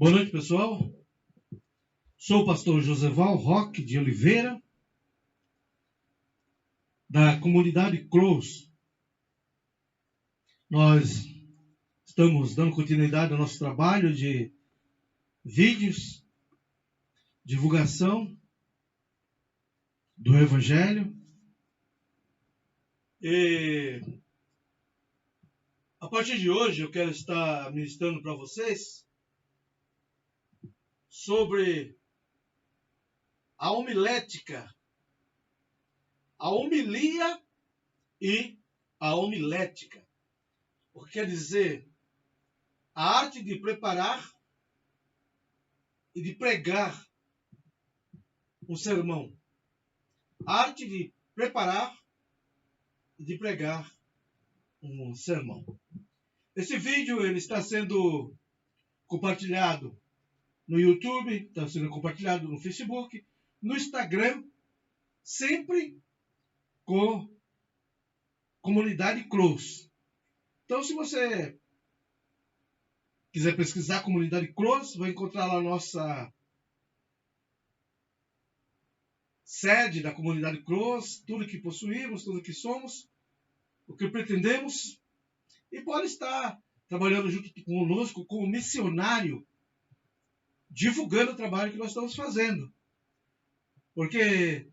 Boa noite, pessoal. Sou o pastor Joseval Roque de Oliveira, da comunidade Close. Nós estamos dando continuidade ao nosso trabalho de vídeos, divulgação do Evangelho. E a partir de hoje eu quero estar ministrando para vocês sobre a homilética, a homilia e a homilética. O que quer dizer a arte de preparar e de pregar um sermão. A arte de preparar e de pregar um sermão. Esse vídeo ele está sendo compartilhado no YouTube, está sendo compartilhado no Facebook, no Instagram, sempre com comunidade Close. Então, se você quiser pesquisar comunidade Close, vai encontrar lá a nossa sede da comunidade Close, tudo que possuímos, tudo que somos, o que pretendemos, e pode estar trabalhando junto conosco como missionário, divulgando o trabalho que nós estamos fazendo. Porque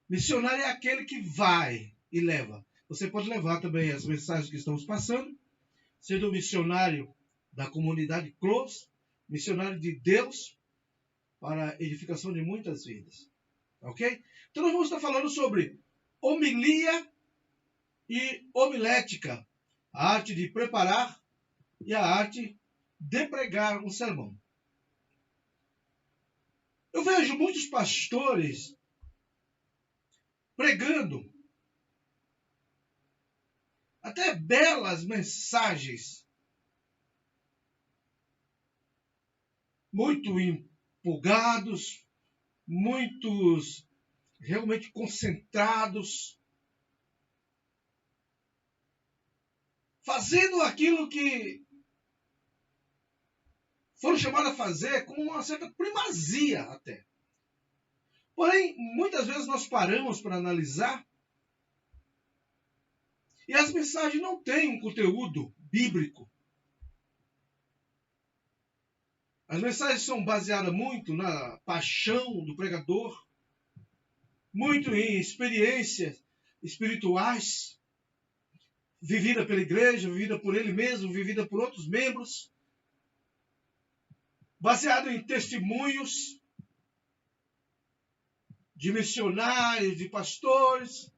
missionário é aquele que vai e leva. Você pode levar também as mensagens que estamos passando, sendo missionário da comunidade Close, missionário de Deus, para a edificação de muitas vidas. Ok? Então nós vamos estar falando sobre homilia e homilética, a arte de preparar e a arte de pregar um sermão. Eu vejo muitos pastores pregando até belas mensagens, muito empolgados, muitos realmente concentrados, fazendo aquilo que foram chamados a fazer com uma certa primazia até. Porém, muitas vezes nós paramos para analisar e as mensagens não têm um conteúdo bíblico. As mensagens são baseadas muito na paixão do pregador, muito em experiências espirituais, vivida pela igreja, vivida por ele mesmo, vivida por outros membros, baseado em testemunhos de missionários, de pastores.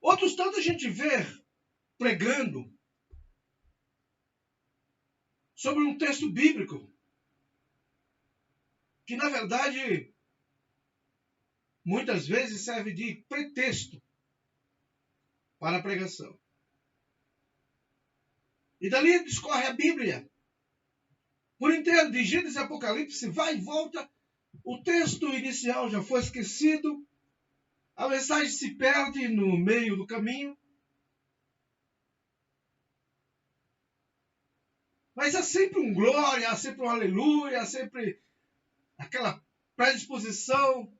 Outros tanto a gente vê pregando sobre um texto bíblico, que na verdade muitas vezes serve de pretexto para a pregação. E dali discorre a Bíblia por inteiro, de Gênesis e Apocalipse, vai e volta. O texto inicial já foi esquecido, a mensagem se perde no meio do caminho. Mas há sempre um glória, há sempre um aleluia, há sempre aquela predisposição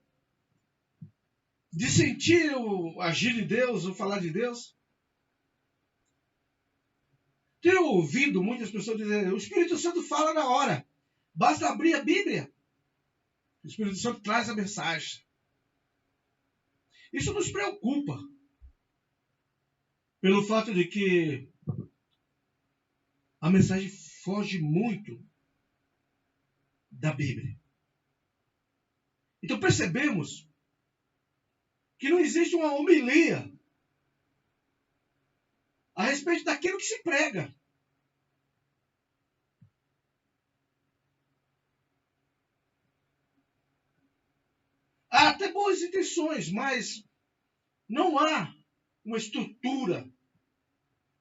de sentir o agir de Deus, o falar de Deus. Tenho ouvido muitas pessoas dizerem: o Espírito Santo fala na hora, basta abrir a Bíblia. O Espírito Santo traz a mensagem. Isso nos preocupa, pelo fato de que a mensagem foge muito da Bíblia. Então percebemos que não existe uma homilia a respeito daquilo que se prega. Há até boas intenções, mas não há uma estrutura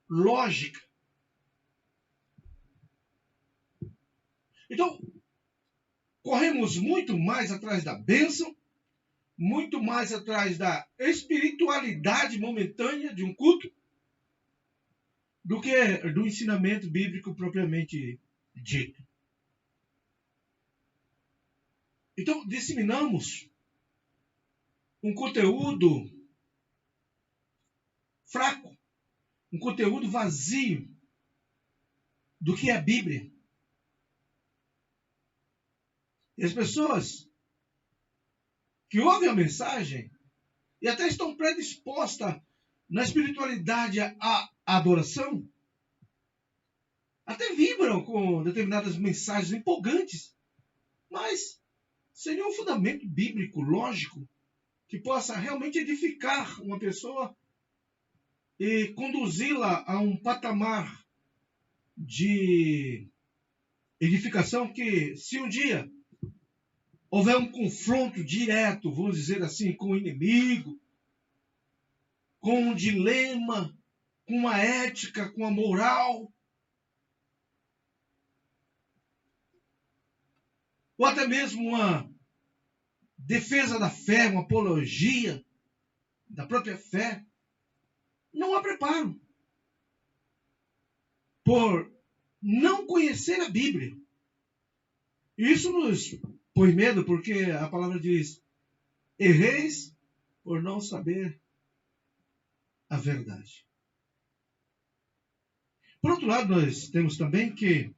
lógica. Então, corremos muito mais atrás da bênção, muito mais atrás da espiritualidade momentânea de um culto, do que do ensinamento bíblico propriamente dito. Então, disseminamos um conteúdo fraco, um conteúdo vazio do que é a Bíblia. E as pessoas que ouvem a mensagem e até estão predispostas na espiritualidade à adoração, até vibram com determinadas mensagens empolgantes, mas sem nenhum fundamento bíblico, lógico, que possa realmente edificar uma pessoa e conduzi-la a um patamar de edificação que, se um dia houver um confronto direto, vamos dizer assim, com o inimigo, com um dilema, com a ética, com a moral, ou até mesmo uma defesa da fé, uma apologia da própria fé, não há preparo. Por não conhecer a Bíblia. E isso nos põe medo, porque a palavra diz: erreis por não saber a verdade. Por outro lado, nós temos também que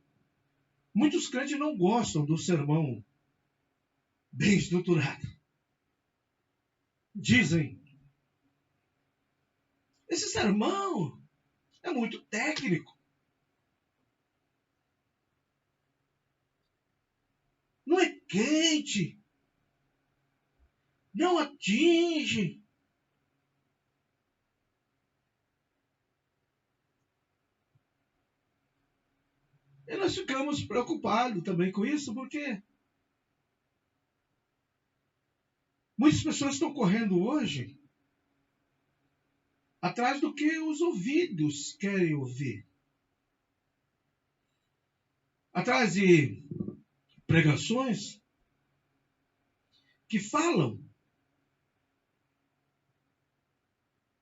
muitos crentes não gostam do sermão bem estruturado. Dizem: esse sermão é muito técnico. Não é quente. Não atinge. E nós ficamos preocupados também com isso, porque muitas pessoas estão correndo hoje atrás do que os ouvidos querem ouvir. Atrás de pregações que falam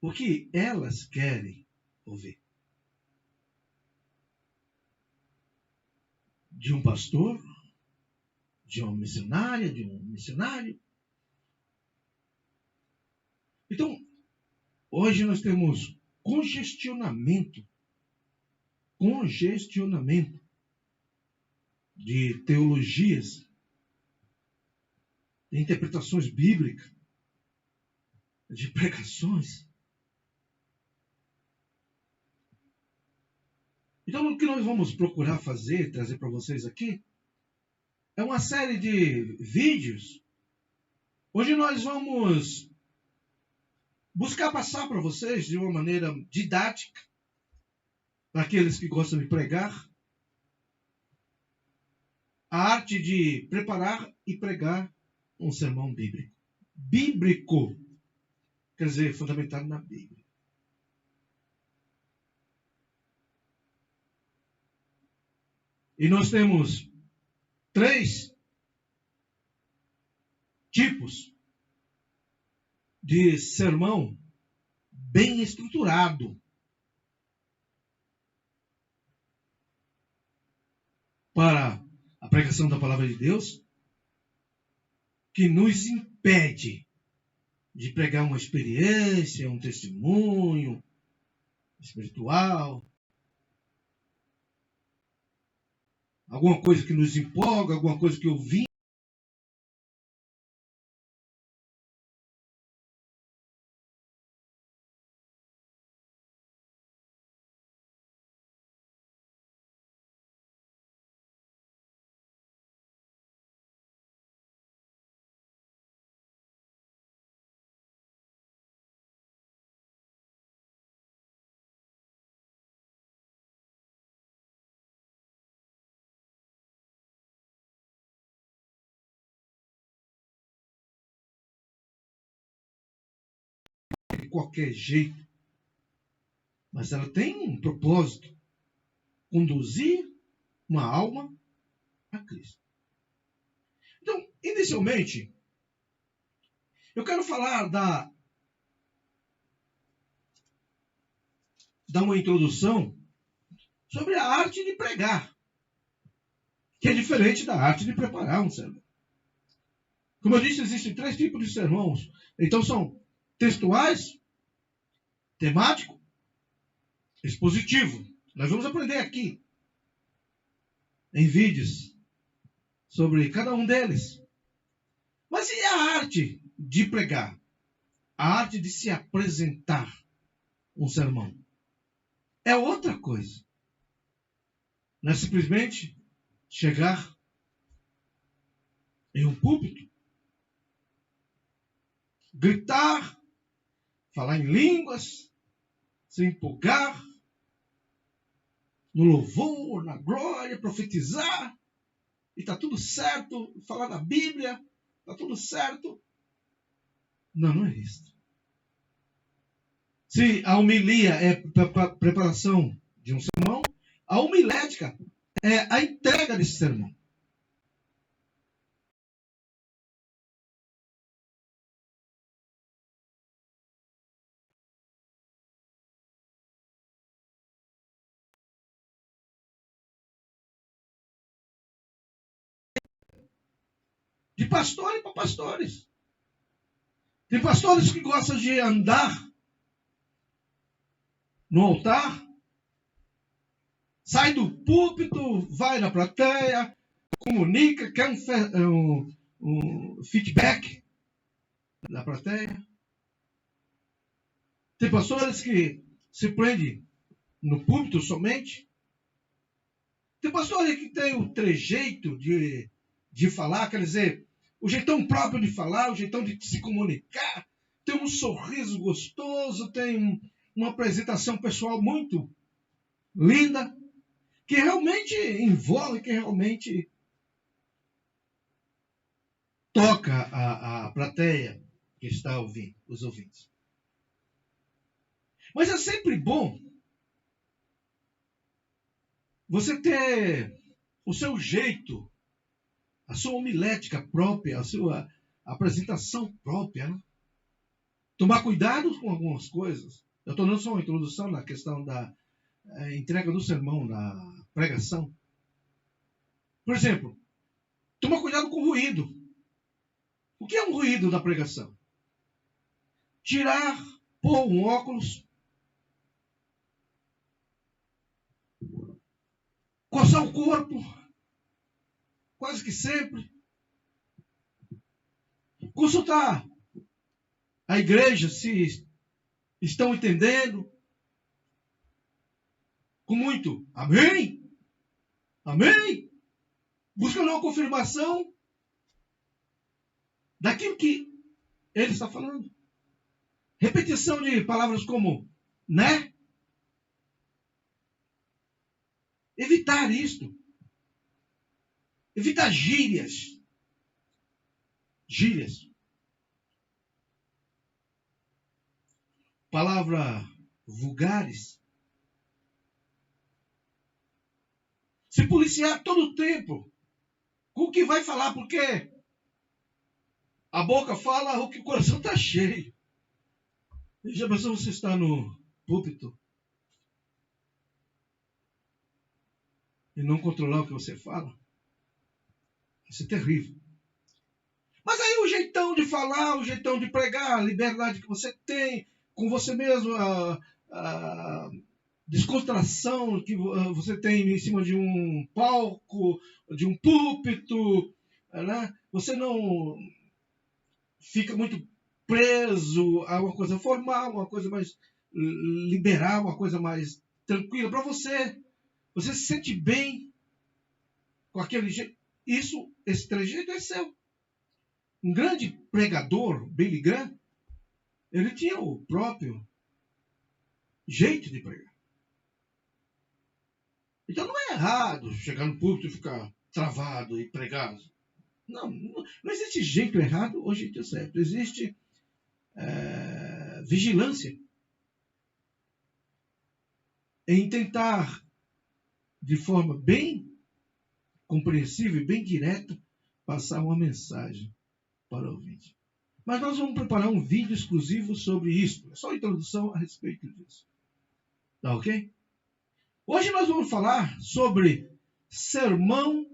o que elas querem ouvir. De um pastor, de uma missionária, de um missionário. Então, hoje nós temos congestionamento de teologias, de interpretações bíblicas, de pregações. Então, o que nós vamos procurar fazer, trazer para vocês aqui, é uma série de vídeos onde nós vamos buscar passar para vocês de uma maneira didática, para aqueles que gostam de pregar, a arte de preparar e pregar um sermão bíblico. Bíblico, quer dizer, fundamentado na Bíblia. E nós temos 3 tipos de sermão bem estruturado para a pregação da palavra de Deus, que nos impede de pregar uma experiência, um testemunho espiritual, alguma coisa que nos empolga, alguma coisa que ouvimos. De qualquer jeito, mas ela tem um propósito: conduzir uma alma a Cristo. Então, inicialmente, eu quero falar dar uma introdução sobre a arte de pregar. que é diferente da arte de preparar um sermão. Como eu disse, existem 3 tipos de sermões. Então são textuais, temático, expositivo. Nós vamos aprender aqui, em vídeos, sobre cada um deles. Mas e a arte de pregar? A arte de se apresentar um sermão? É outra coisa. Não é simplesmente chegar em um púlpito, gritar, falar em línguas, se empolgar, no louvor, na glória, profetizar, e está tudo certo, falar da Bíblia, está tudo certo. Não, não é isso. Se a homilia é preparação de um sermão, a homilética é a entrega desse sermão. De pastores para pastores. Tem pastores que gostam de andar no altar, sai do púlpito, vai na plateia, comunica, quer um feedback da plateia. Tem pastores que se prendem no púlpito somente. Tem pastores que têm o trejeito de falar, quer dizer, o jeitão próprio de falar, o jeitão de se comunicar, tem um sorriso gostoso, tem uma apresentação pessoal muito linda, que realmente envolve, que realmente toca a plateia que está ouvindo, os ouvintes. Mas é sempre bom você ter o seu jeito, a sua homilética própria, a sua apresentação própria, né? Tomar cuidado com algumas coisas. Eu estou dando só uma introdução na questão da entrega do sermão, da pregação. Por exemplo, toma cuidado com o ruído. O que é um ruído da pregação? Tirar, pôr um óculos, coçar o corpo, quase que sempre. Consultar a igreja se estão entendendo. Com muito amém, amém. Buscando uma confirmação daquilo que ele está falando. Repetição de palavras como né? Evitar isto. Evitar gírias. Gírias. Palavras vulgares. Se policiar todo o tempo com o que vai falar, porque a boca fala o que o coração está cheio. Já pensou você está no púlpito e não controlar o que você fala? Isso é terrível. Mas aí o jeitão de falar, o jeitão de pregar, a liberdade que você tem com você mesmo, a descontração que você tem em cima de um palco, de um púlpito, né? Você não fica muito preso a uma coisa formal, uma coisa mais liberal, uma coisa mais tranquila para você. Você se sente bem com aquele jeito. Esse trejeito é seu. Um grande pregador, Billy Graham, ele tinha o próprio jeito de pregar. Então não é errado chegar no púlpito e ficar travado e pregar. Não existe jeito errado ou jeito certo. Existe vigilância em tentar, de forma bem compreensível e bem direta, passar uma mensagem para o ouvinte. Mas nós vamos preparar um vídeo exclusivo sobre isso. É só introdução a respeito disso. Tá ok? Hoje nós vamos falar sobre sermão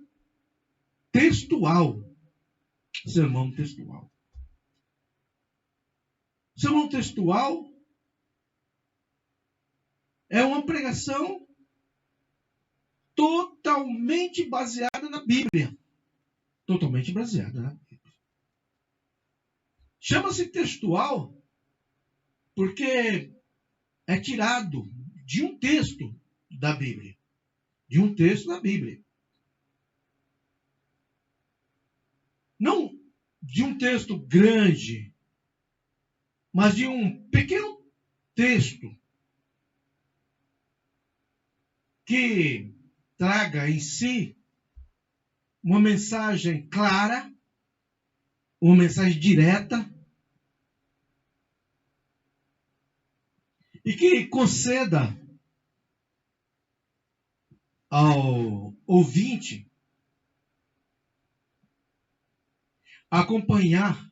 textual. Sermão textual. Sermão textual é uma pregação totalmente baseada na Bíblia. Totalmente baseada na Bíblia. Chama-se textual porque é tirado de um texto da Bíblia. De um texto da Bíblia. Não de um texto grande, mas de um pequeno texto que traga em si uma mensagem clara, uma mensagem direta, e que conceda ao ouvinte acompanhar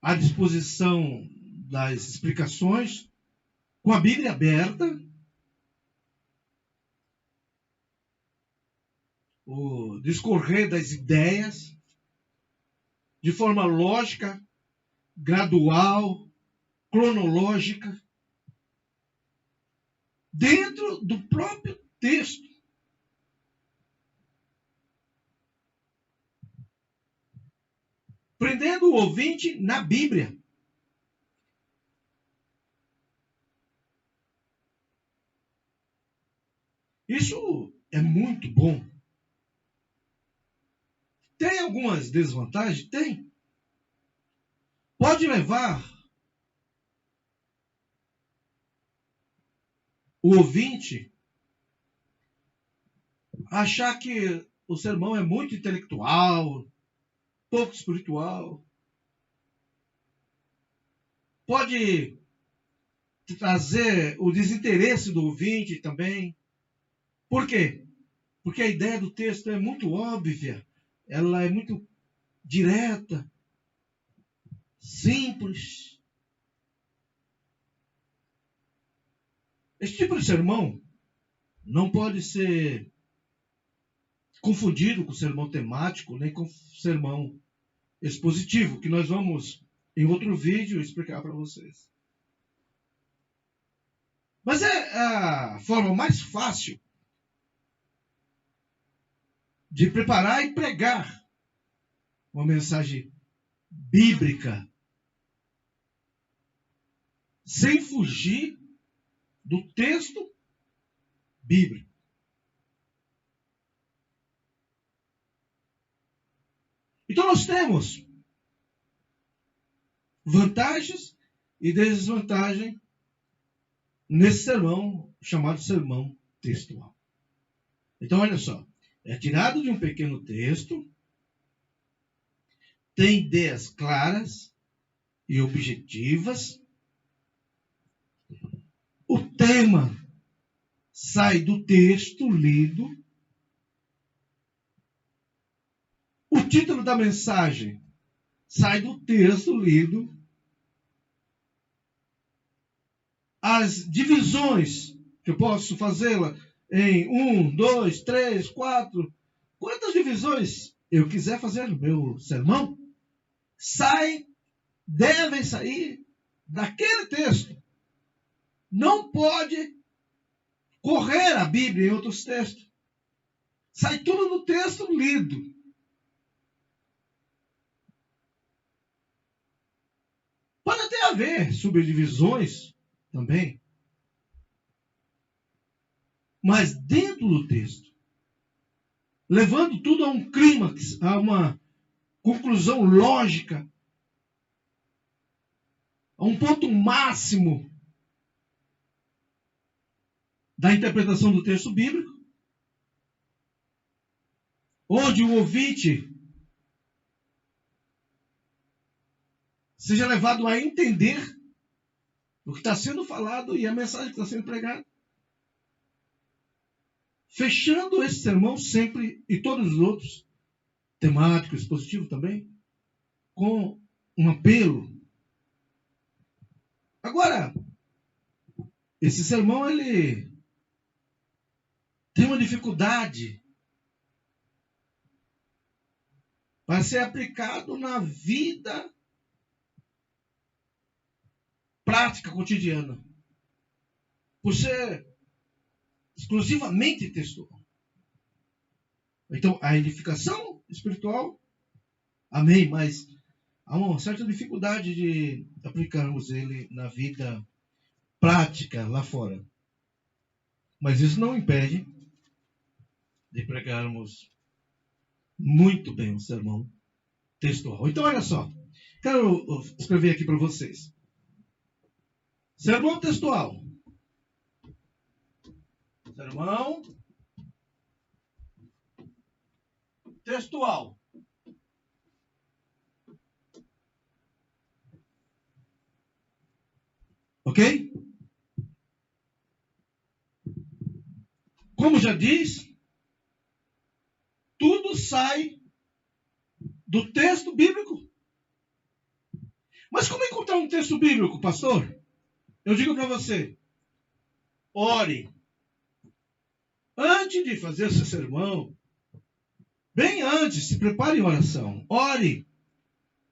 a disposição das explicações com a Bíblia aberta, o discorrer das ideias de forma lógica, gradual, cronológica, dentro do próprio texto. Prendendo o ouvinte na Bíblia. Isso é muito bom. Tem algumas desvantagens? Tem. Pode levar o ouvinte a achar que o sermão é muito intelectual, pouco espiritual. Pode trazer o desinteresse do ouvinte também. Por quê? Porque a ideia do texto é muito óbvia, ela é muito direta, simples. Esse tipo de sermão não pode ser confundido com sermão temático, nem com sermão expositivo, que nós vamos, em outro vídeo, explicar para vocês. Mas é a forma mais fácil de preparar e pregar uma mensagem bíblica, sem fugir do texto bíblico. Então nós temos vantagens e desvantagens nesse sermão chamado sermão textual. Então olha só, é tirado de um pequeno texto, tem ideias claras e objetivas. O tema sai do texto lido. O título da mensagem sai do texto lido. As divisões, que eu posso fazê-la em 1, 2, 3, 4, quantas divisões eu quiser fazer no meu sermão, devem sair daquele texto. Não pode correr a Bíblia em outros textos. Sai tudo no texto lido. Pode até haver subdivisões também, mas dentro do texto, levando tudo a um clímax, a uma conclusão lógica, a um ponto máximo da interpretação do texto bíblico, onde o ouvinte seja levado a entender o que está sendo falado e a mensagem que está sendo pregada. Fechando esse sermão sempre, e todos os outros, temático, expositivo também, com um apelo. Agora, esse sermão, ele tem uma dificuldade para ser aplicado na vida prática cotidiana, por ser exclusivamente textual. Então, a edificação espiritual, amém, mas há uma certa dificuldade de aplicarmos ele na vida prática lá fora. Mas isso não impede de pregarmos muito bem o sermão textual. Então, olha só, quero escrever aqui para vocês. Sermão textual. Sermão textual. Ok? Como já diz, tudo sai do texto bíblico. Mas como encontrar um texto bíblico, pastor? Eu digo para você, ore. Antes de fazer seu sermão, bem antes, se prepare em oração. Ore.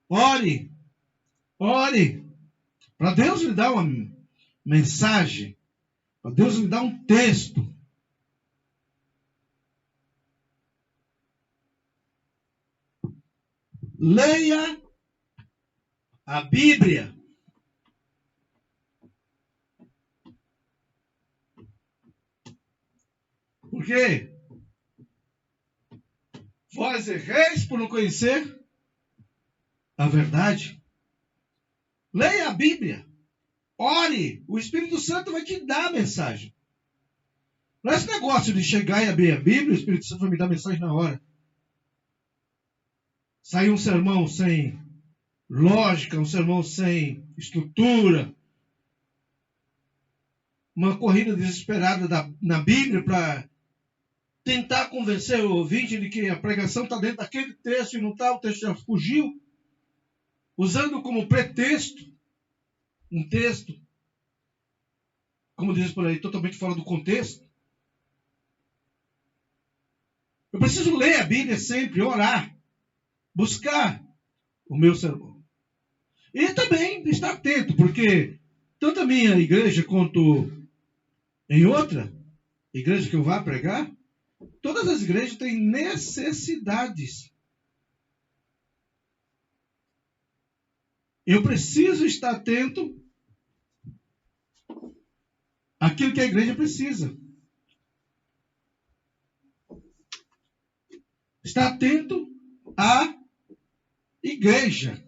Ore. Ore. Para Deus lhe dar uma mensagem. Para Deus lhe dar um texto. Leia a Bíblia. Por quê? Vós erreis por não conhecer a verdade. Leia a Bíblia. Ore. O Espírito Santo vai te dar a mensagem. Não é esse negócio de chegar e abrir a Bíblia, o Espírito Santo vai me dar a mensagem na hora. Sair um sermão sem lógica, um sermão sem estrutura, uma corrida desesperada na Bíblia para tentar convencer o ouvinte de que a pregação está dentro daquele texto e não está, o texto já fugiu, usando como pretexto um texto, como diz por aí, totalmente fora do contexto. Eu preciso ler a Bíblia sempre, orar, buscar o meu sermão. E também estar atento, porque tanto a minha igreja quanto em outra igreja que eu vá pregar, todas as igrejas têm necessidades. Eu preciso estar atento àquilo que a igreja precisa. Estar atento à igreja.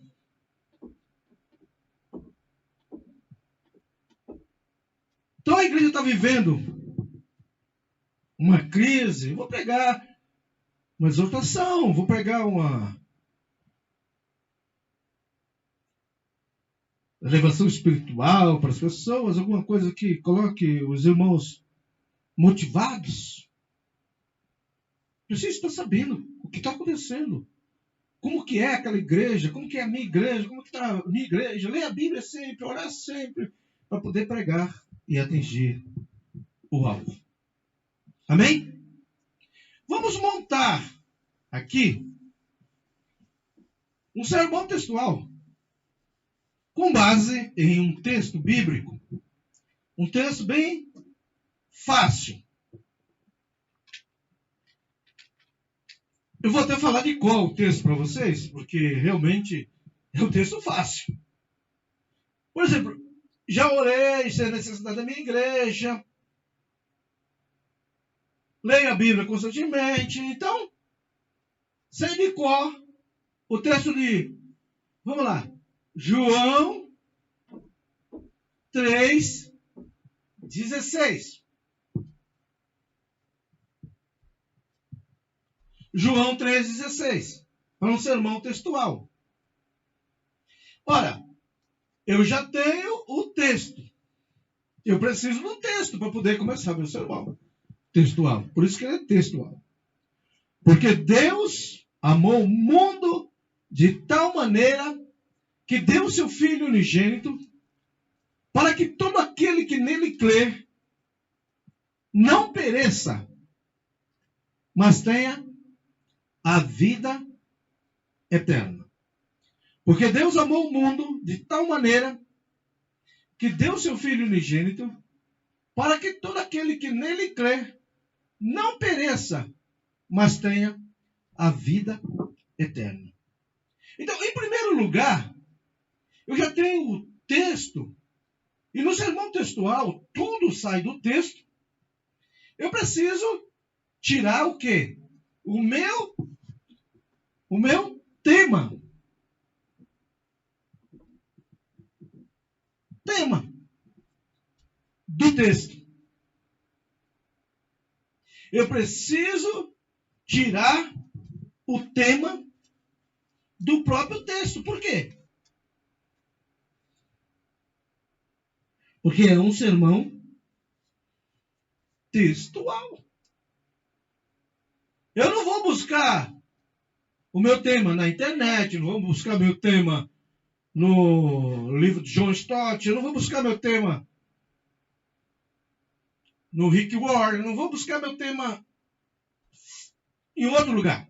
Então a igreja está vivendo uma crise. Vou pregar uma exortação, vou pregar uma elevação espiritual para as pessoas, alguma coisa que coloque os irmãos motivados. Preciso estar sabendo o que está acontecendo. Como que é aquela igreja, como que é a minha igreja, como que está a minha igreja. Leia a Bíblia sempre, orar sempre, para poder pregar e atingir o alvo. Amém? Vamos montar aqui um sermão textual com base em um texto bíblico. Um texto bem fácil. Eu vou até falar de qual o texto para vocês, porque realmente é um texto fácil. Por exemplo, já orei, isso é necessidade da minha igreja. Leio a Bíblia constantemente. Então, sei de cor o texto de, vamos lá, João 3:16. João 3:16. Para um sermão textual. Ora, eu já tenho o texto. Eu preciso do texto para poder começar meu sermão textual. Por isso que ele é textual. Porque Deus amou o mundo de tal maneira que deu o seu Filho unigênito para que todo aquele que nele crê não pereça, mas tenha a vida eterna. Porque Deus amou o mundo de tal maneira que deu seu Filho unigênito para que todo aquele que nele crê não pereça, mas tenha a vida eterna. Então, em primeiro lugar, eu já tenho o texto, e no sermão textual, tudo sai do texto. Eu preciso tirar o quê? O meu tema. Tema do texto. Eu preciso tirar o tema do próprio texto. Por quê? Porque é um sermão textual. Eu não vou buscar o meu tema na internet, não vou buscar meu tema no livro de John Stott, eu não vou buscar meu tema no Rick Warren, eu não vou buscar meu tema em outro lugar.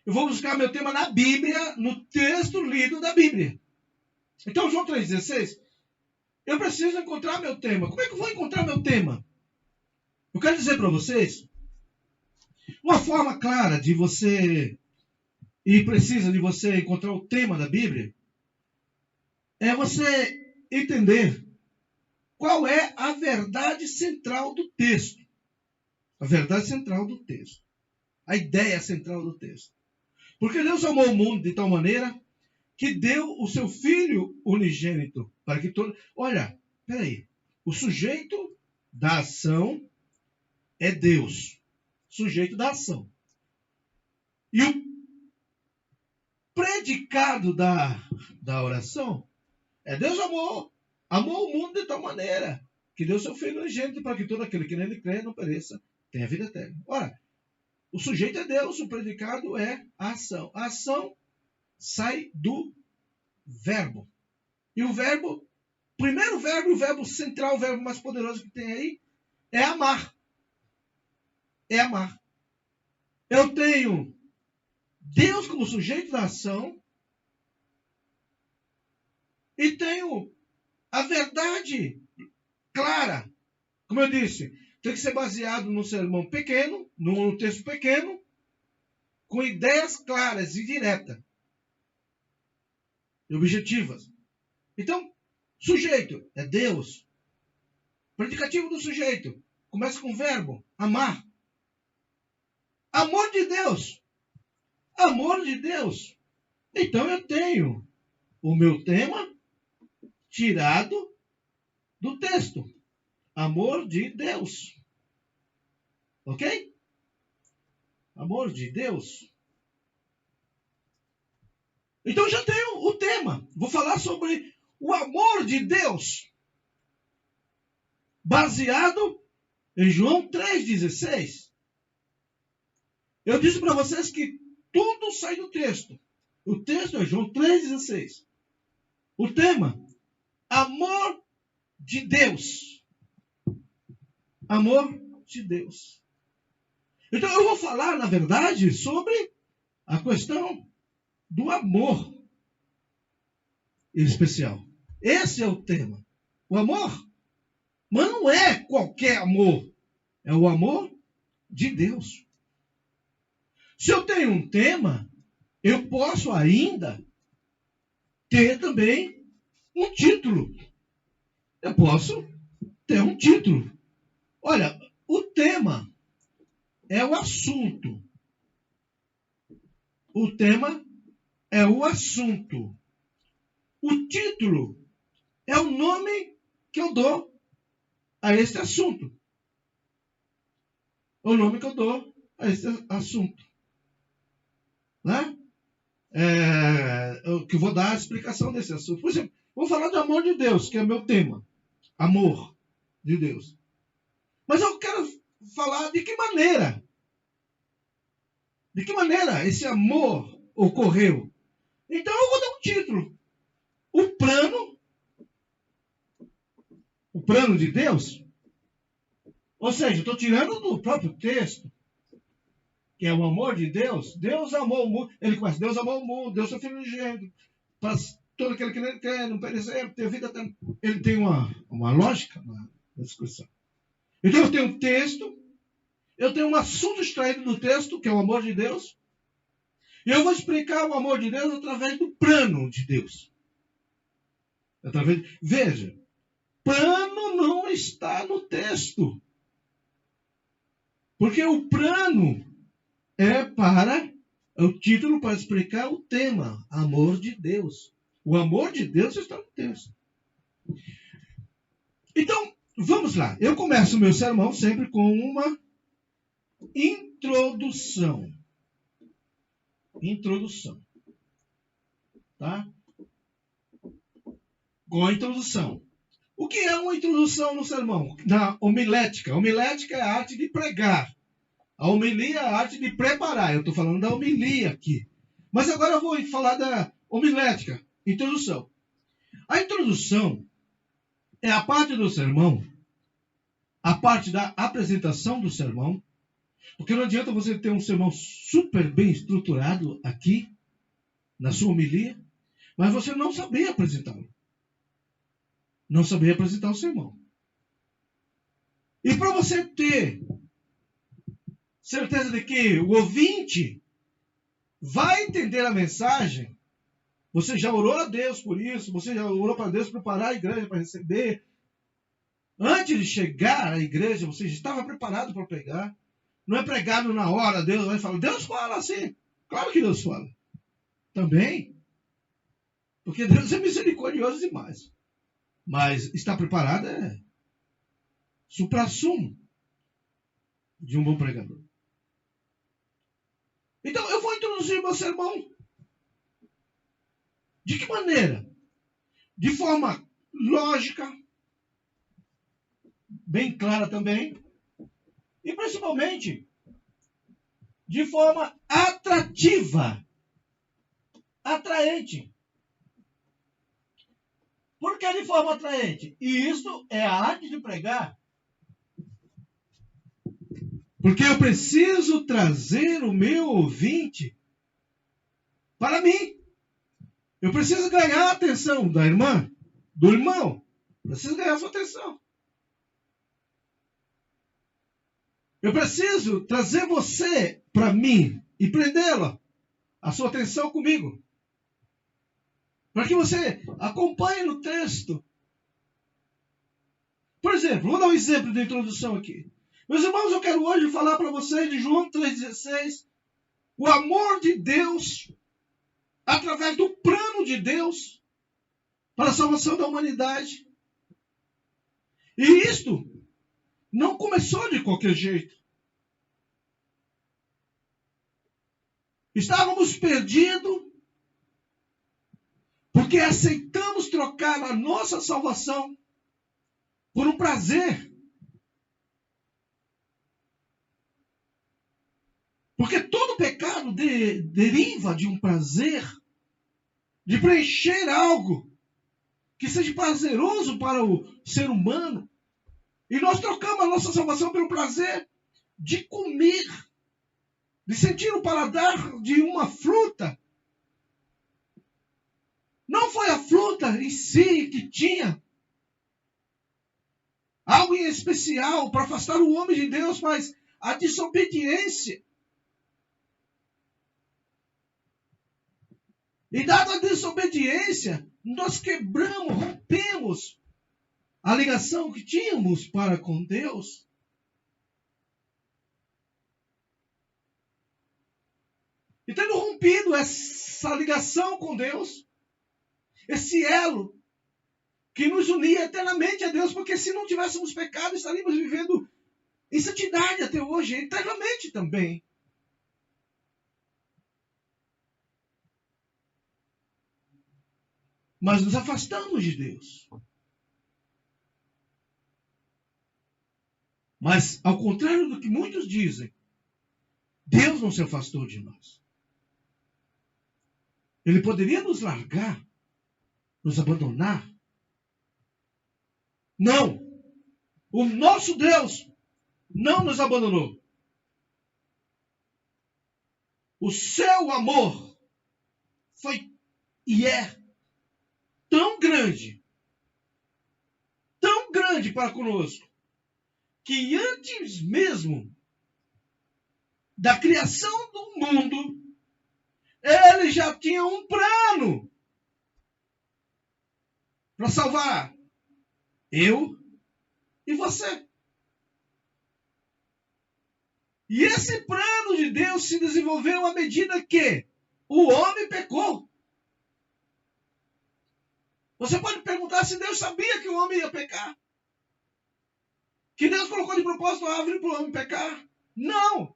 Eu vou buscar meu tema na Bíblia, no texto lido da Bíblia. Então, João 3,16, eu preciso encontrar meu tema. Como é que eu vou encontrar meu tema? Eu quero dizer para vocês, uma forma clara de você, e precisa de você encontrar o tema da Bíblia, é você entender qual é a verdade central do texto. A verdade central do texto. A ideia central do texto. Porque Deus amou o mundo de tal maneira que deu o seu Filho unigênito para que todo... Olha, peraí. O sujeito da ação é Deus. Sujeito da ação. E o predicado da oração é Deus amou o mundo de tal maneira que deu seu Filho unigênito para que todo aquele que nele crê não pereça, tenha vida eterna. Ora, o sujeito é Deus, o predicado é a ação. A ação sai do verbo. E o verbo, primeiro verbo, o verbo central, o verbo mais poderoso que tem aí, é amar. É amar. Eu tenho Deus como sujeito da ação e tenho a verdade clara. Como eu disse, tem que ser baseado num sermão pequeno, num texto pequeno, com ideias claras e diretas. E objetivas. Então, sujeito é Deus. Predicativo do sujeito. Começa com o verbo, amar. Amor de Deus. Amor de Deus. Então eu tenho o meu tema tirado do texto. Amor de Deus. Ok? Amor de Deus. Então já tenho o tema. Vou falar sobre o amor de Deus. Baseado em João 3,16. Eu disse para vocês que tudo sai do texto. O texto é João 3,16. O tema, amor de Deus. Amor de Deus. Então eu vou falar, na verdade, sobre a questão do amor em especial. Esse é o tema. O amor. Mas não é qualquer amor. É o amor de Deus. Se eu tenho um tema, eu posso ainda ter também um título. Eu posso ter um título. Olha, o tema é o assunto. O tema é o assunto. O título é o nome que eu dou a este assunto. É o nome que eu dou a este assunto. Né? Eu que vou dar a explicação desse assunto. Por exemplo, vou falar do amor de Deus, que é meu tema. Amor de Deus. Mas eu quero falar de que maneira. De que maneira esse amor ocorreu. Então eu vou dar um título. O plano de Deus. Ou seja, estou tirando do próprio texto. que é o amor de Deus, Deus amou o mundo. Ele começa, Deus amou o mundo, Deus seu filho unigênito, para todo aquele que nele crê, não perecer, ter vida. Ele tem uma lógica na discussão. Então eu tenho um texto, eu tenho um assunto extraído do texto, que é o amor de Deus, e eu vou explicar o amor de Deus através do plano de Deus. Veja, plano não está no texto. Porque o plano é o título para explicar o tema, amor de Deus. O amor de Deus está no texto. Então, vamos lá. Eu começo o meu sermão sempre com uma introdução. Introdução. Tá? Com a introdução. O que é uma introdução no sermão? Na homilética. A homilética é a arte de pregar. A homilia é a arte de preparar. Eu estou falando da homilia aqui. Mas agora eu vou falar da homilética. Introdução. A introdução é a parte do sermão, a parte da apresentação do sermão, porque não adianta você ter um sermão super bem estruturado aqui, na sua homilia, mas você não saber apresentá-lo. Não saber apresentar o sermão. E para você ter certeza de que o ouvinte vai entender a mensagem, você já orou a Deus por isso, você já orou para Deus preparar a igreja para receber. Antes de chegar à igreja, você já estava preparado para pregar. Não é pregado na hora, Deus vai falar. Deus fala assim. Claro que Deus fala. Também. Porque Deus é misericordioso demais. Mas estar preparado é suprassumo de um bom pregador. Então, eu vou introduzir meu sermão. De que maneira? De forma lógica, bem clara também, e principalmente de forma atrativa, atraente. Por que de forma atraente? E isso é a arte de pregar. Porque eu preciso trazer o meu ouvinte para mim. Eu preciso ganhar a atenção da irmã, do irmão. Preciso ganhar a sua atenção. Eu preciso trazer você para mim e prendê-la, a sua atenção comigo. Para que você acompanhe no texto. Por exemplo, vou dar um exemplo de introdução aqui. Meus irmãos, eu quero hoje falar para vocês de João 3,16. O amor de Deus, através do plano de Deus, para a salvação da humanidade. E isto não começou de qualquer jeito. Estávamos perdidos porque aceitamos trocar a nossa salvação por um prazer. Porque todo pecado deriva de um prazer, de preencher algo que seja prazeroso para o ser humano. E nós trocamos a nossa salvação pelo prazer de comer, de sentir o paladar de uma fruta. Não foi a fruta em si que tinha algo em especial para afastar o homem de Deus, mas a desobediência. E dada a desobediência, nós quebramos, rompemos a ligação que tínhamos para com Deus. E tendo rompido essa ligação com Deus, esse elo que nos unia eternamente a Deus, porque se não tivéssemos pecado, estaríamos vivendo em santidade até hoje, eternamente também. Mas nos afastamos de Deus. Mas, ao contrário do que muitos dizem, Deus não se afastou de nós. Ele poderia nos largar, nos abandonar. Não! O nosso Deus não nos abandonou. O seu amor foi e é tão grande para conosco, que antes mesmo da criação do mundo, ele já tinha um plano para salvar eu e você. E esse plano de Deus se desenvolveu à medida que o homem pecou. Você pode perguntar se Deus sabia que o homem ia pecar. Que Deus colocou de propósito a árvore para o homem pecar. Não.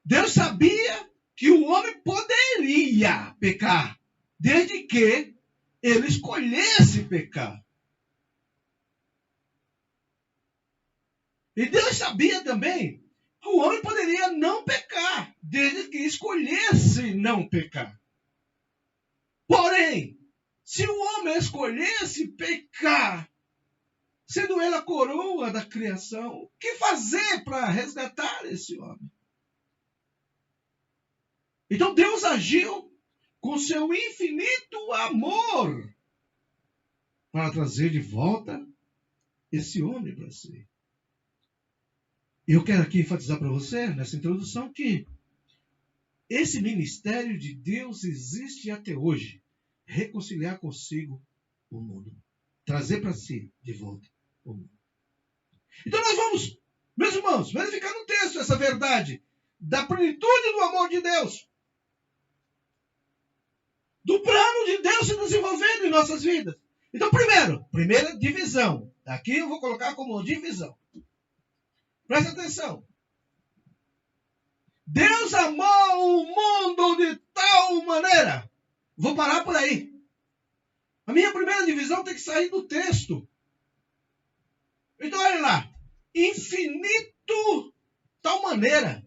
Deus sabia que o homem poderia pecar, desde que ele escolhesse pecar. E Deus sabia também que o homem poderia não pecar, desde que escolhesse não pecar. Porém, se o homem escolhesse pecar, sendo ele a coroa da criação, o que fazer para resgatar esse homem? Então Deus agiu com seu infinito amor para trazer de volta esse homem para si. Eu quero aqui enfatizar para você, nessa introdução, que esse ministério de Deus existe até hoje. Reconciliar consigo o mundo. Trazer para si de volta o mundo. Então nós vamos, meus irmãos, verificar no texto essa verdade da plenitude do amor de Deus. Do plano de Deus se desenvolvendo em nossas vidas. Então, primeira divisão. Aqui eu vou colocar como divisão. Presta atenção. Deus amou o mundo de tal maneira. Vou parar por aí. A minha primeira divisão tem que sair do texto. Então, olha lá. Infinito, tal maneira.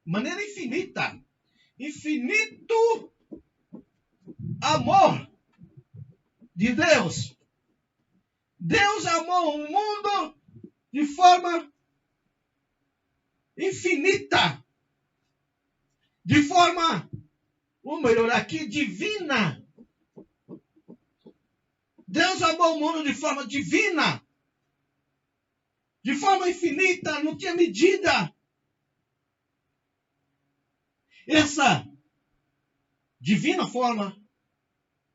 Maneira infinita. Infinito amor de Deus. Deus amou o mundo de forma infinita. De forma, vamos melhorar aqui, divina. Deus amou o mundo de forma divina. De forma infinita, não tinha medida. Essa divina forma,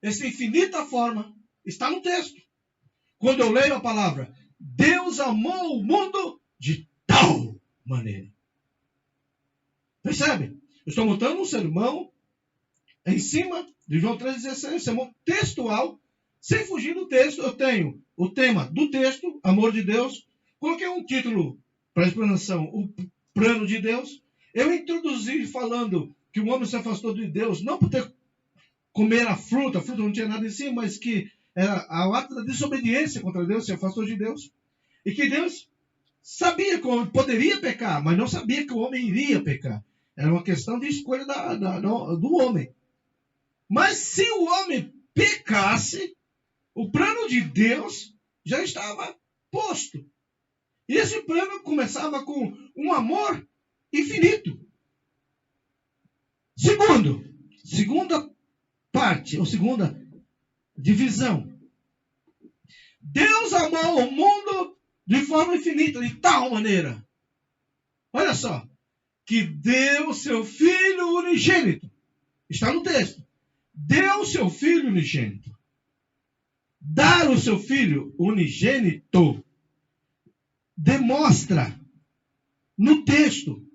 essa infinita forma, está no texto. Quando eu leio a palavra, Deus amou o mundo de tal maneira. Percebe? Eu estou montando um sermão em cima de João 3,16, sermão textual, sem fugir do texto. Eu tenho o tema do texto, amor de Deus. Coloquei um título para a explanação, o plano de Deus. Eu introduzi falando que o homem se afastou de Deus, não por ter comer a fruta não tinha nada em si, mas que era o ato da desobediência contra Deus, se afastou de Deus. E que Deus sabia que o homem poderia pecar, mas não sabia que o homem iria pecar. Era uma questão de escolha do homem. Mas se o homem pecasse, o plano de Deus já estava posto. E esse plano começava com um amor infinito. Segunda parte, ou segunda divisão. Deus amou o mundo de forma infinita, de tal maneira. Olha só. Que deu seu Filho unigênito. Está no texto. Deu seu Filho unigênito. Dar o seu Filho unigênito demonstra no texto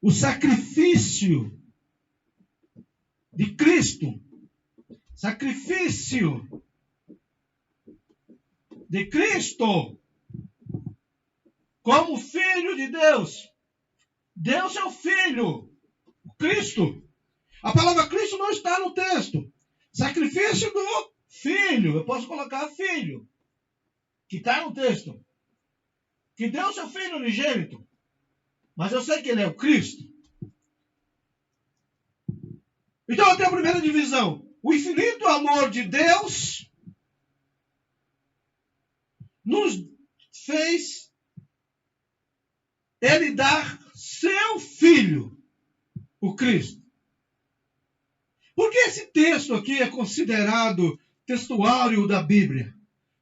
o sacrifício de Cristo. Sacrifício de Cristo como Filho de Deus. Deu seu Filho, Cristo. A palavra Cristo não está no texto. Sacrifício do Filho. Eu posso colocar Filho, que está no texto. Que deu seu Filho unigênito. Mas eu sei que ele é o Cristo. Então eu tenho a primeira divisão. O infinito amor de Deus nos fez ele dar seu Filho, o Cristo. Por que esse texto aqui é considerado textuário da Bíblia?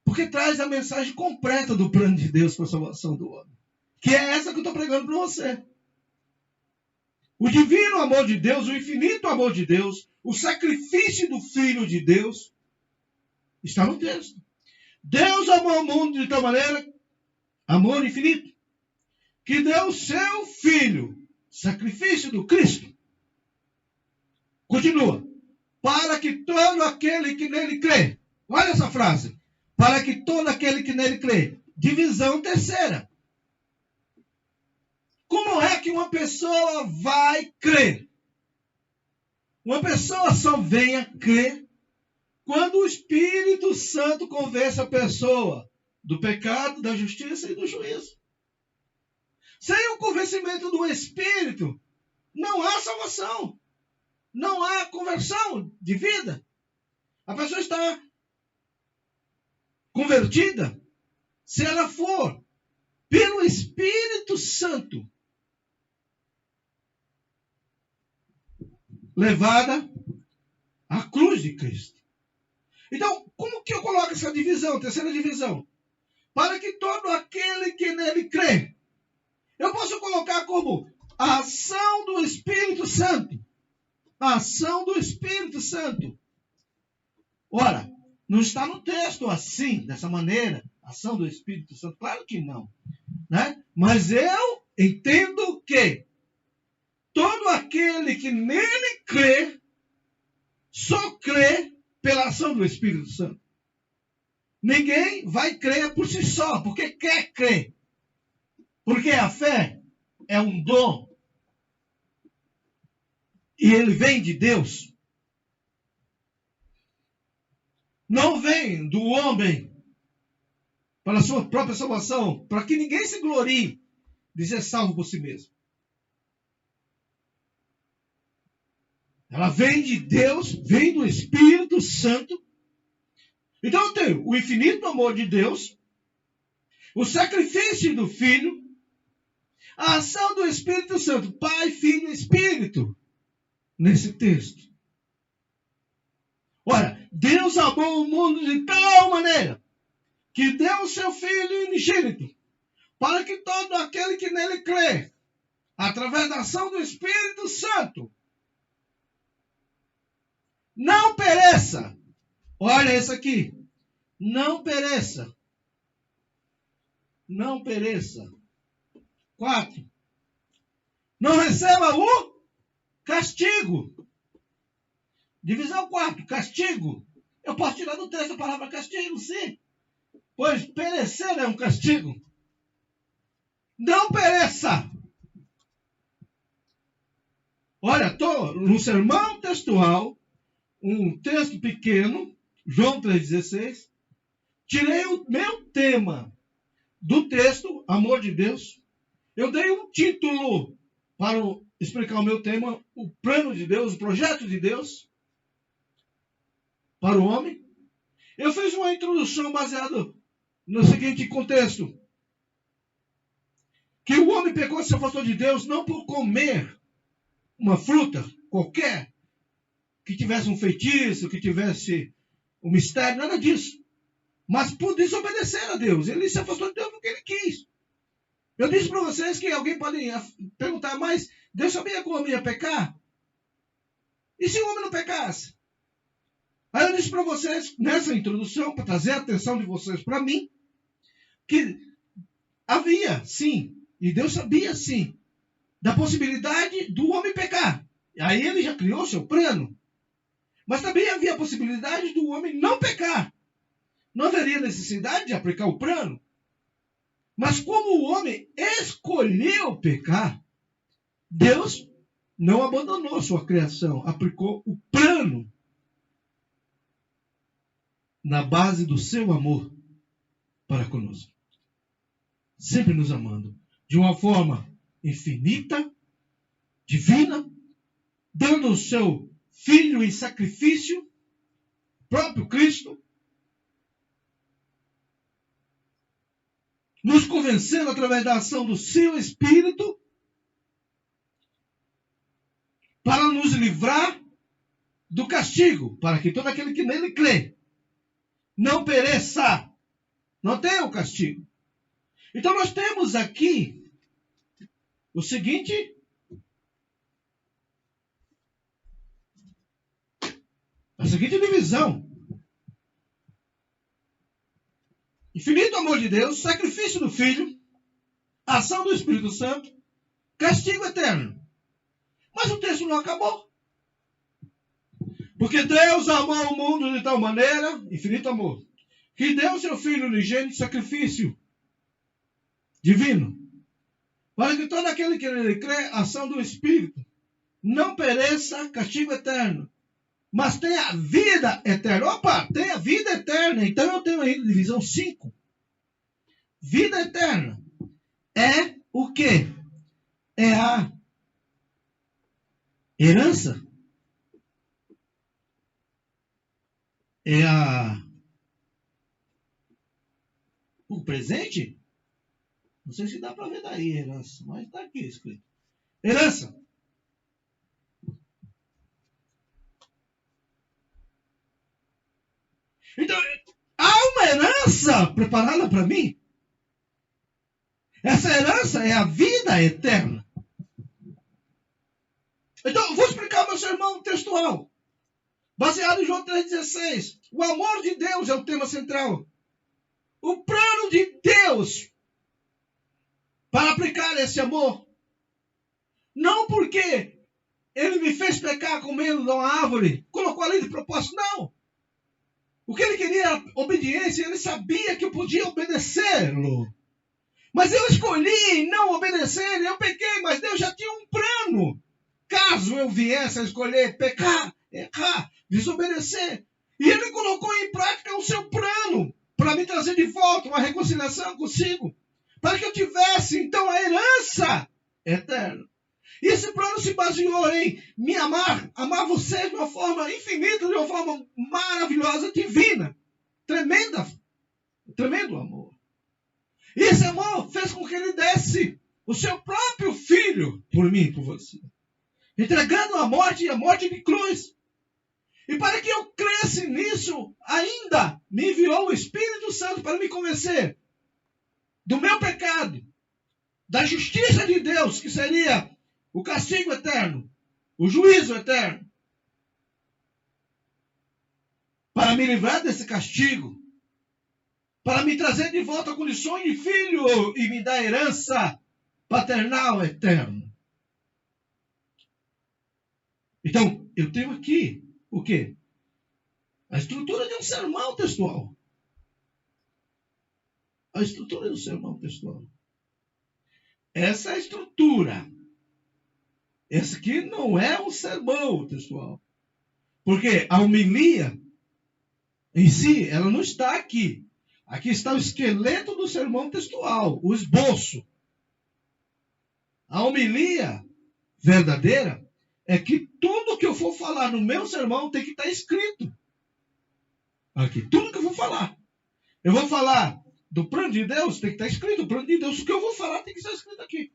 Porque traz a mensagem completa do plano de Deus para a salvação do homem. Que é essa que eu estou pregando para você. O divino amor de Deus, o infinito amor de Deus, o sacrifício do Filho de Deus, está no texto. Deus amou o mundo de tal maneira, amor infinito, que deu o seu Filho, sacrifício do Cristo. Continua. Para que todo aquele que nele crê. Olha essa frase. Para que todo aquele que nele crê. Divisão terceira. Como é que uma pessoa vai crer? Uma pessoa só vem a crer quando o Espírito Santo convence a pessoa do pecado, da justiça e do juízo. Sem o convencimento do Espírito, não há salvação. Não há conversão de vida. A pessoa está convertida se ela for pelo Espírito Santo levada à cruz de Cristo. Então, como que eu coloco essa divisão, terceira divisão? Para que todo aquele que nele crê. Eu posso colocar como a ação do Espírito Santo. A ação do Espírito Santo. Ora, não está no texto assim, dessa maneira, ação do Espírito Santo. Claro que não. Né? Mas eu entendo que todo aquele que nele crê, só crê pela ação do Espírito Santo. Ninguém vai crer por si só, porque quer crer. Porque a fé é um dom. E ele vem de Deus. Não vem do homem para a sua própria salvação, para que ninguém se glorie de ser salvo por si mesmo. Ela vem de Deus, vem do Espírito Santo. Então eu tenho o infinito amor de Deus, o sacrifício do Filho, a ação do Espírito Santo, Pai, Filho e Espírito, nesse texto. Ora, Deus amou o mundo de tal maneira que deu o seu Filho unigênito, para que todo aquele que nele crê, através da ação do Espírito Santo, não pereça. Olha isso aqui. Não pereça. Não pereça. 4. Não receba o castigo. Divisão 4. Castigo. Eu posso tirar do texto a palavra castigo, sim. Pois perecer é um castigo. Não pereça. Olha, estou no sermão textual, um texto pequeno, João 3,16. Tirei o meu tema do texto, amor de Deus. Eu dei um título para explicar o meu tema, o plano de Deus, o projeto de Deus para o homem. Eu fiz uma introdução baseada no seguinte contexto: que o homem pecou e se afastou de Deus não por comer uma fruta qualquer, que tivesse um feitiço, que tivesse um mistério, nada disso. Mas por desobedecer a Deus. Ele se afastou de Deus porque ele quis. Eu disse para vocês que alguém pode perguntar, mas Deus sabia que o homem ia pecar? E se o homem não pecasse? Aí eu disse para vocês, nessa introdução, para trazer a atenção de vocês para mim, que havia, sim, e Deus sabia, sim, da possibilidade do homem pecar. E aí ele já criou seu plano. Mas também havia a possibilidade do homem não pecar. Não haveria necessidade de aplicar o plano. Mas como o homem escolheu pecar, Deus não abandonou sua criação, aplicou o plano na base do seu amor para conosco. Sempre nos amando, de uma forma infinita, divina, dando o seu Filho em sacrifício, próprio Cristo, nos convencendo através da ação do seu Espírito livrar do castigo, para que todo aquele que nele crê não pereça, não tenha o castigo. Então nós temos aqui a seguinte divisão. Infinito amor de Deus, sacrifício do Filho, ação do Espírito Santo, castigo eterno. Mas o texto não acabou. Porque Deus amou o mundo de tal maneira, infinito amor, que deu seu Filho unigênito, sacrifício divino, para que todo aquele que nele crê, ação do Espírito, não pereça, castigo eterno, mas tenha vida eterna. Opa, tenha vida eterna. Então eu tenho aí divisão 5. Vida eterna é o quê? É a herança. É o presente? Não sei se dá para ver daí herança, mas está aqui escrito. Herança. Então, há uma herança preparada para mim. Essa herança é a vida eterna. Então, vou explicar meu sermão textual. Baseado em João 3,16. O amor de Deus é o tema central. O plano de Deus para aplicar esse amor. Não porque ele me fez pecar comendo de uma árvore, colocou ali de propósito, não. O que ele queria era obediência, ele sabia que eu podia obedecê-lo. Mas eu escolhi não obedecer, eu pequei, mas Deus já tinha um plano. Caso eu viesse a escolher pecar, errar, desobedecer. E ele colocou em prática o seu plano para me trazer de volta uma reconciliação consigo. Para que eu tivesse, então, a herança eterna. E esse plano se baseou em me amar, amar vocês de uma forma infinita, de uma forma maravilhosa, divina. Tremendo amor. E esse amor fez com que ele desse o seu próprio filho por mim, por você. Entregando a morte e a morte de cruz. E para que eu cresça nisso, ainda me enviou o Espírito Santo para me convencer do meu pecado, da justiça de Deus, que seria o castigo eterno, o juízo eterno, para me livrar desse castigo, para me trazer de volta a condições de filho e me dar herança paternal eterna. Então, eu tenho aqui o quê? A estrutura de um sermão textual. A estrutura do sermão textual. Essa é a estrutura. Esse aqui não é um sermão textual. Porque a homilia em si, ela não está aqui. Aqui está o esqueleto do sermão textual, o esboço. A homilia verdadeira é que tudo que eu for falar no meu sermão tem que estar escrito. Aqui, tudo que eu vou falar. Eu vou falar do plano de Deus, tem que estar escrito. O plano de Deus, o que eu vou falar tem que estar escrito aqui.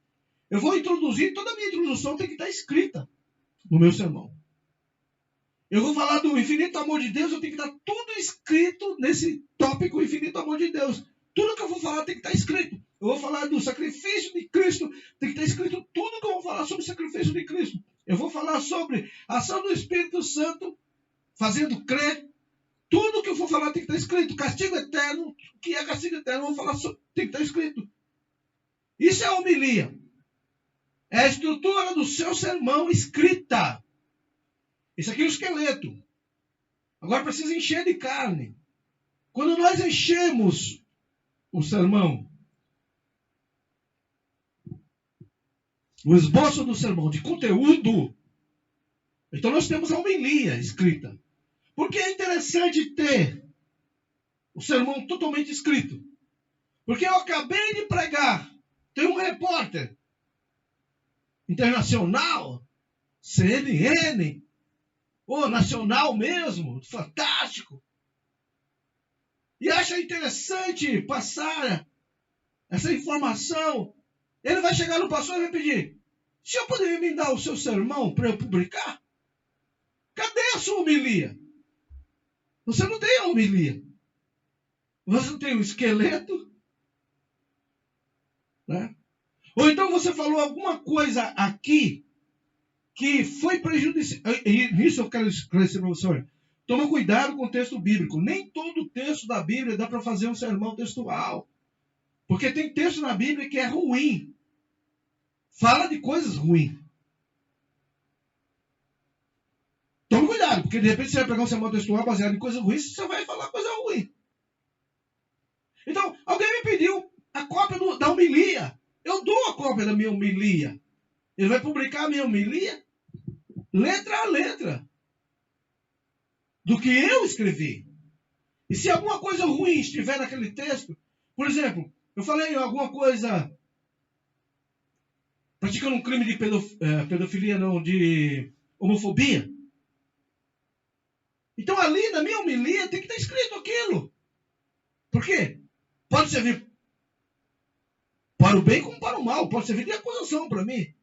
Eu vou introduzir, toda a minha introdução tem que estar escrita no meu sermão. Eu vou falar do infinito amor de Deus, eu tenho que estar tudo escrito nesse tópico infinito amor de Deus. Tudo que eu vou falar tem que estar escrito. Eu vou falar do sacrifício de Cristo, tem que estar escrito tudo que eu vou falar sobre o sacrifício de Cristo. Eu vou falar sobre a ação do Espírito Santo, fazendo crer. Tudo que eu for falar tem que estar escrito. Castigo eterno, o que é castigo eterno, eu vou falar sobre, tem que estar escrito. Isso é a homilia. É a estrutura do seu sermão escrita. Isso aqui é o esqueleto. Agora precisa encher de carne. Quando nós enchemos o sermão, o esboço do sermão de conteúdo, então nós temos a homilia escrita. Por que é interessante ter o sermão totalmente escrito? Porque eu acabei de pregar. Tem um repórter internacional, CNN, ou nacional mesmo, fantástico. E acha interessante passar essa informação. Ele vai chegar no pastor e vai pedir: o senhor poderia me dar o seu sermão para eu publicar? Cadê a sua homilia? Você não tem a homilia. Você não tem o esqueleto, né? Ou então você falou alguma coisa aqui que foi prejudicial. E nisso eu quero esclarecer para você, olha. Toma cuidado com o texto bíblico. Nem todo texto da Bíblia dá para fazer um sermão textual. Porque tem texto na Bíblia que é ruim. Fala de coisas ruins. Tome cuidado, porque de repente você vai pegar um sermão textual baseado em coisas ruins, você vai falar coisa ruim. Então, alguém me pediu a cópia da homilia. Eu dou a cópia da minha homilia. Ele vai publicar a minha homilia, letra a letra, do que eu escrevi. E se alguma coisa ruim estiver naquele texto, por exemplo, eu falei alguma coisa praticando um crime de pedofilia, não, de homofobia. Então ali na minha homilia tem que estar escrito aquilo. Por quê? Pode servir para o bem como para o mal. Pode servir de acusação para mim.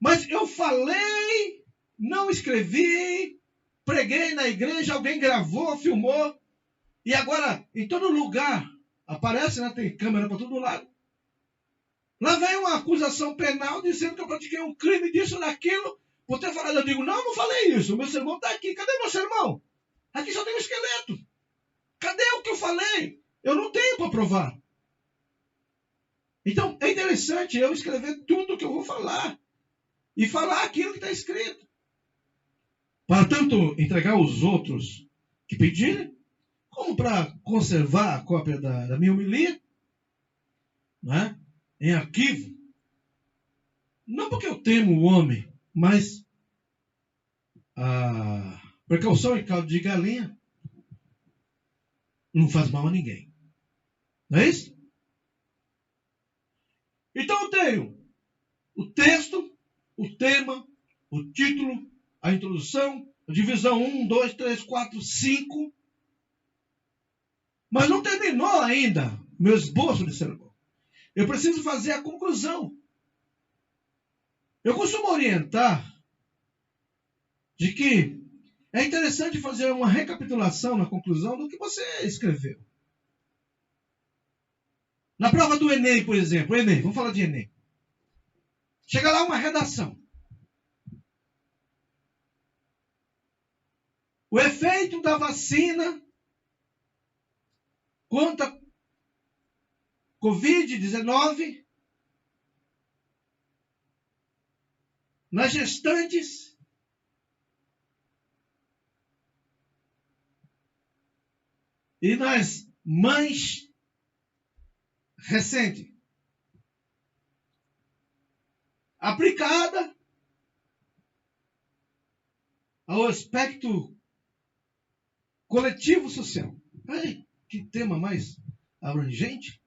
Mas eu falei, não escrevi, preguei na igreja, alguém gravou, filmou. E agora, em todo lugar, aparece, né? Tem câmera para todo lado. Lá vem uma acusação penal dizendo que eu pratiquei um crime disso, daquilo. Por ter falado, eu digo, não falei isso. O meu sermão está aqui. Cadê meu sermão? Aqui só tem um esqueleto. Cadê o que eu falei? Eu não tenho para provar. Então, é interessante eu escrever tudo o que eu vou falar. E falar aquilo que está escrito. Para tanto entregar aos outros que pedirem, como para conservar a cópia da minha homilia, né, em arquivo. Não porque eu temo o homem, mas a precaução em caldo de galinha não faz mal a ninguém. Não é isso? Então eu tenho o texto, o tema, o título, a introdução, a divisão 1, 2, 3, 4, 5. Mas não terminou ainda meu esboço de sermão. Eu preciso fazer a conclusão. Eu costumo orientar de que é interessante fazer uma recapitulação na conclusão do que você escreveu. Na prova do Enem, por exemplo, Enem, vamos falar de Enem. Chega lá uma redação. O efeito da vacina contra Covid-19 nas gestantes e nas mães recentes. Aplicada ao aspecto coletivo social. Ai, que tema mais abrangente.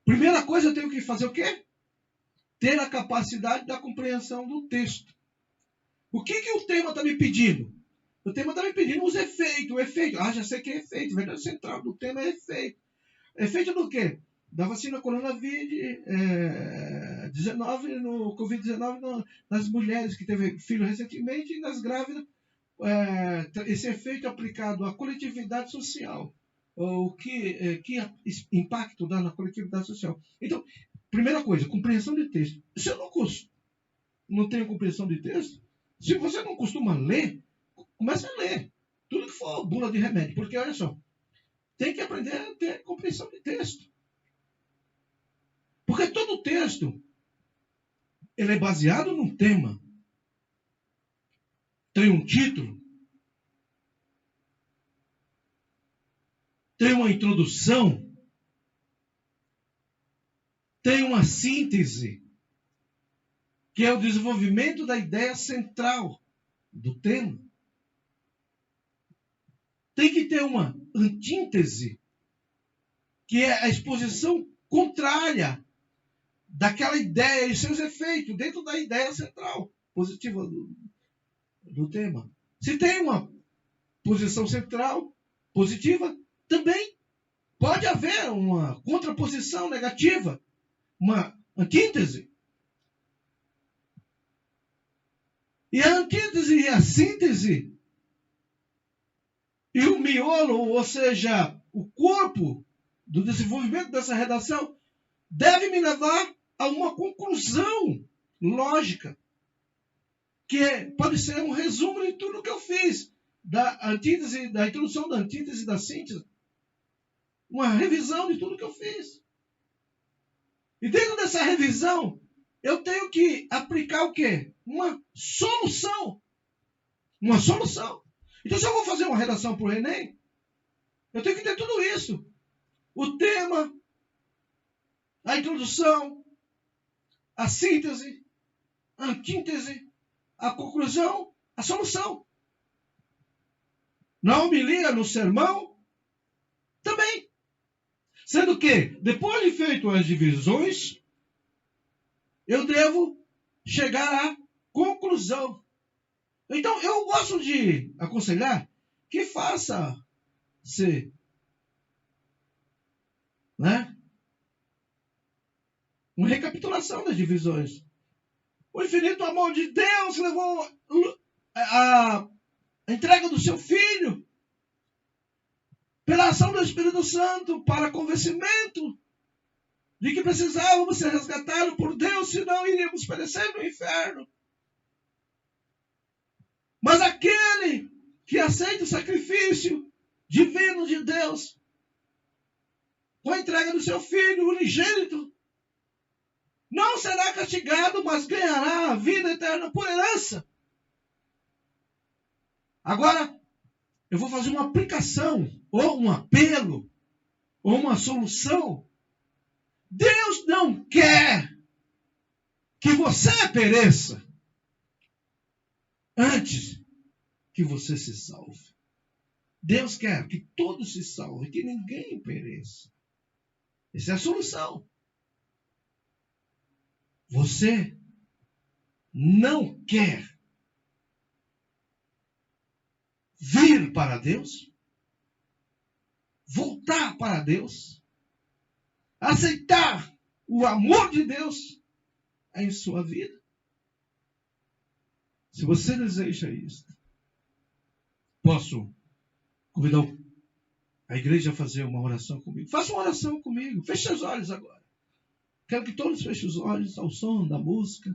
Primeira coisa, eu tenho que fazer o quê? Ter a capacidade da compreensão do texto. O que o tema está me pedindo? O tema está me pedindo os efeitos. O efeito. Ah, já sei que é efeito. A verdade central do tema é efeito. Efeito do quê? Da vacina Covid-19, no Covid-19, nas mulheres que teve filho recentemente e nas grávidas. Esse efeito aplicado à coletividade social. Que impacto dá na coletividade social. Então, primeira coisa, compreensão de texto. Se eu não tenho compreensão de texto, se você não costuma ler, comece a ler. Tudo que for bula de remédio. Porque, olha só, tem que aprender a ter compreensão de texto. Porque todo texto, ele é baseado num tema. Tem um título. Tem uma introdução. Tem uma síntese, que é o desenvolvimento da ideia central do tema. Tem que ter uma antíntese, que é a exposição contrária daquela ideia e seus efeitos dentro da ideia central, positiva do tema. Se tem uma posição central positiva, também pode haver uma contraposição negativa, uma antítese. E a antítese e a síntese, e o miolo, ou seja, o corpo do desenvolvimento dessa redação, deve me levar a uma conclusão lógica, que pode ser um resumo de tudo que eu fiz, da antítese, da introdução da antítese e da síntese, uma revisão de tudo que eu fiz. E dentro dessa revisão, eu tenho que aplicar o quê? Uma solução. Uma solução. Então, se eu vou fazer uma redação para o Enem, eu tenho que ter tudo isso. O tema, a introdução, a síntese, a antítese, a conclusão, a solução. Na homilia, no sermão, também. Sendo que, depois de feito as divisões, eu devo chegar à conclusão. Então, eu gosto de aconselhar que faça-se, né, uma recapitulação das divisões. O infinito amor de Deus levou a entrega do seu Filho pela ação do Espírito Santo para convencimento de que precisávamos ser resgatados por Deus, senão iríamos perecer no inferno. Mas aquele que aceita o sacrifício divino de Deus, com a entrega do seu Filho unigênito, não será castigado, mas ganhará a vida eterna por herança. Agora, eu vou fazer uma aplicação, ou um apelo, ou uma solução. Deus não quer que você pereça antes que você se salve. Deus quer que todos se salvem, que ninguém pereça. Essa é a solução. Você não quer vir para Deus, voltar para Deus, aceitar o amor de Deus em sua vida? Se você deseja isso, posso convidar a igreja a fazer uma oração comigo. Faça uma oração comigo. Feche os olhos agora. Quero que todos fechem os olhos ao som da música,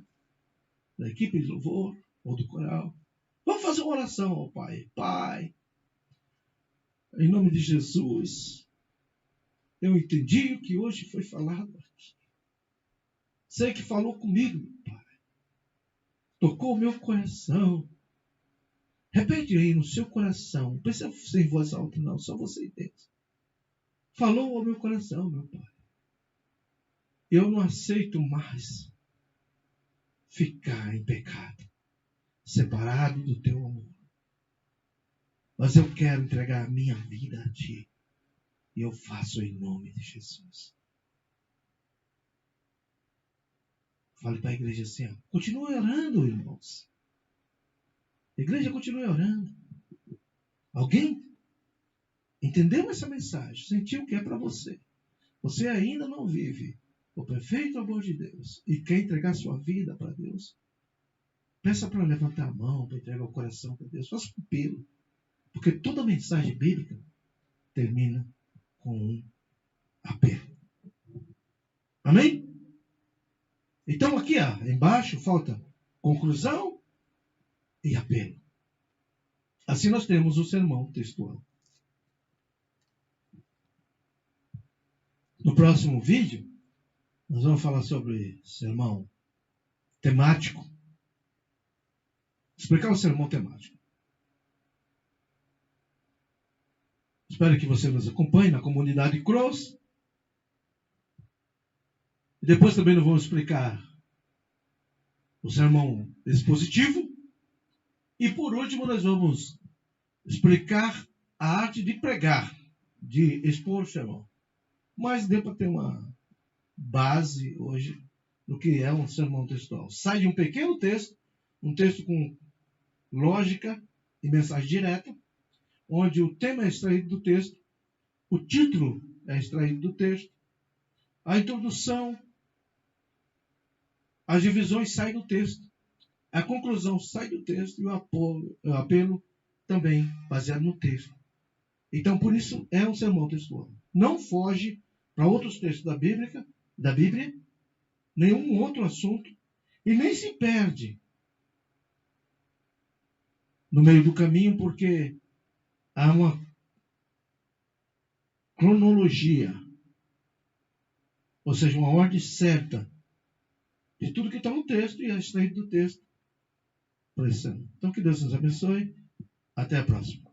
da equipe de louvor ou do coral. Vamos fazer uma oração ao Pai. Pai, em nome de Jesus, eu entendi o que hoje foi falado aqui. Sei que falou comigo, meu Pai. Tocou o meu coração. Repete aí no seu coração. Não precisa ser em voz alta, não. Só você entende. Falou ao meu coração, meu Pai. Eu não aceito mais ficar em pecado, separado do teu amor. Mas eu quero entregar a minha vida a ti. E eu faço em nome de Jesus. Fale para a igreja assim, ó. Continue orando, irmãos. A igreja continue orando. Alguém entendeu essa mensagem? Sentiu que é para você. Você ainda não vive o perfeito amor de Deus e quer entregar sua vida para Deus? Peça para levantar a mão, para entregar o coração para Deus. Faça um apelo. Porque toda mensagem bíblica termina com um apelo. Amém? Então aqui, ó, embaixo falta conclusão e apelo. Assim nós temos o sermão textual. No próximo vídeo, nós vamos falar sobre sermão temático. Explicar o sermão temático. Espero que você nos acompanhe na comunidade Cross. E depois também nós vamos explicar o sermão expositivo. E por último nós vamos explicar a arte de pregar, de expor o sermão. Mas deu para ter uma base hoje do que é um sermão textual. Sai de um pequeno texto, um texto com lógica e mensagem direta, onde o tema é extraído do texto, o título é extraído do texto, a introdução, as divisões saem do texto. A conclusão sai do texto e o apelo também baseado no texto. Então, por isso, é um sermão textual. Não foge para outros textos da Bíblia, nenhum outro assunto, e nem se perde no meio do caminho, porque há uma cronologia, ou seja, uma ordem certa de tudo que está no texto e a extraído do texto. Então, que Deus nos abençoe. Até a próxima.